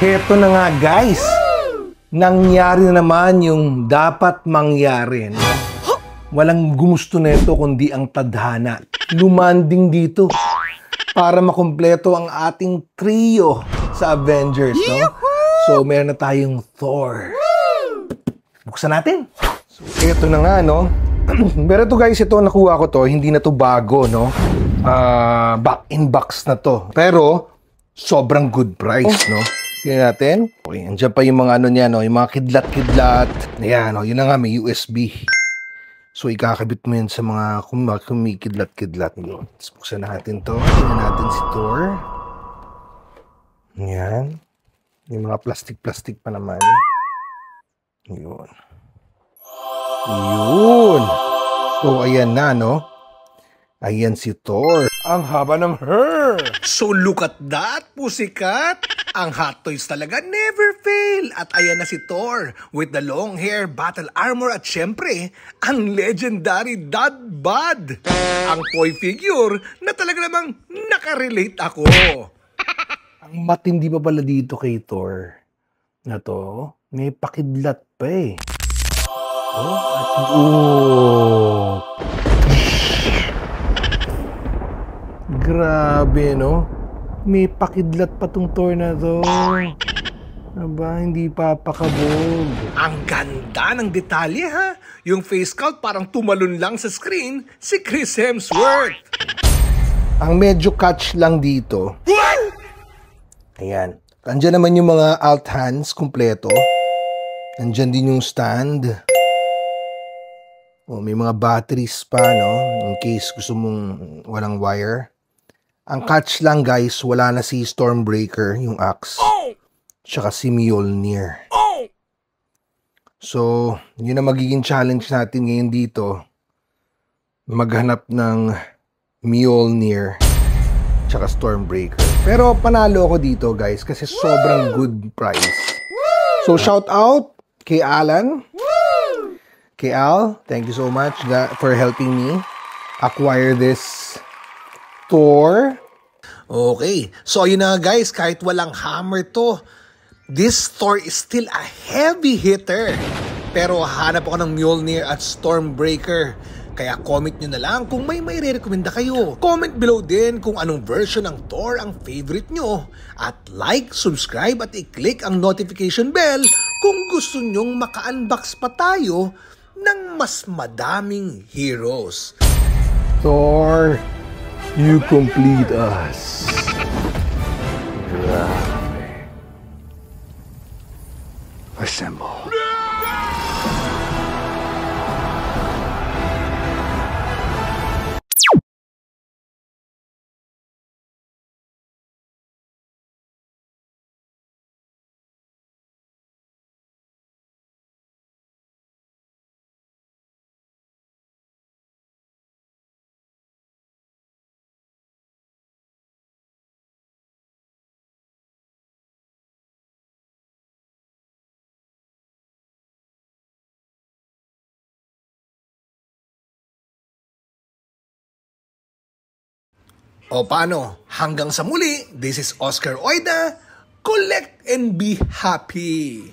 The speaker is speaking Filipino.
Heto na nga guys, nangyari na naman yung dapat mangyari. No? Walang gumusto nito kundi ang tadhana. Lumanding dito para makumpleto ang ating trio sa Avengers. No? So meron na tayong Thor. Buksan natin. So heto na nga, no? Pero ito guys, ito nakuha ko to, hindi na to bago, no? Back in box na to. Pero sobrang good price, no? Tingnan natin. Okay, andyan pa yung mga ano niya, no? Yung mga kidlat-kidlat. Ayan, no? Yun na nga, may USB. So, ikakabit mo yun sa mga kumikidlat-kidlat. Let's buksan natin to. Tingnan natin si Thor. Ayan. Yung mga plastic-plastic pa naman. Yun. Yun. So, ayan na, no? Ayan si Thor. Ang haba ng hair. So, look at that, pusikat. Ang hot toys talaga never fail. At ayan na si Thor with the long hair, battle armor at syempre, ang legendary Dad Bod. Ang toy figure na talaga namang nakarelate ako. Ang matindi pa pala dito kay Thor na to, may pakidlat pa eh. Grabe, no? May pakidlat pa tong Thor na to. Aba, hindi papakabog. Ang ganda ng detalye, ha? Yung face sculpt parang tumalon lang sa screen si Chris Hemsworth. Ang medyo catch lang dito. Ayan. Andyan naman yung mga alt hands kumpleto. Andyan din yung stand. Oh, may mga batteries pa, no? In case gusto mong walang wire. Ang catch lang guys, wala na si Stormbreaker, yung axe. Tsaka si Mjolnir. So, yun ang magiging challenge natin ngayon dito. Maghanap ng Mjolnir tsaka Stormbreaker. Pero panalo ako dito guys kasi sobrang good price. So, shout out kay Alan. Kay Al, thank you so much for helping me acquire this Thor. Okay, so yun na guys, kahit walang hammer to, this Thor is still a heavy hitter. Pero hanap ako ng Mjolnir at Stormbreaker. Kaya comment nyo na lang kung may re-recommenda kayo. Comment below din kung anong version ng Thor ang favorite nyo. At like, subscribe at i-click ang notification bell kung gusto nyong maka-unbox pa tayo ng mas madaming heroes. Thor, you complete us. Grabe. Assemble. O paano? Hanggang sa muli, this is Oscar Oida. Collect and be happy!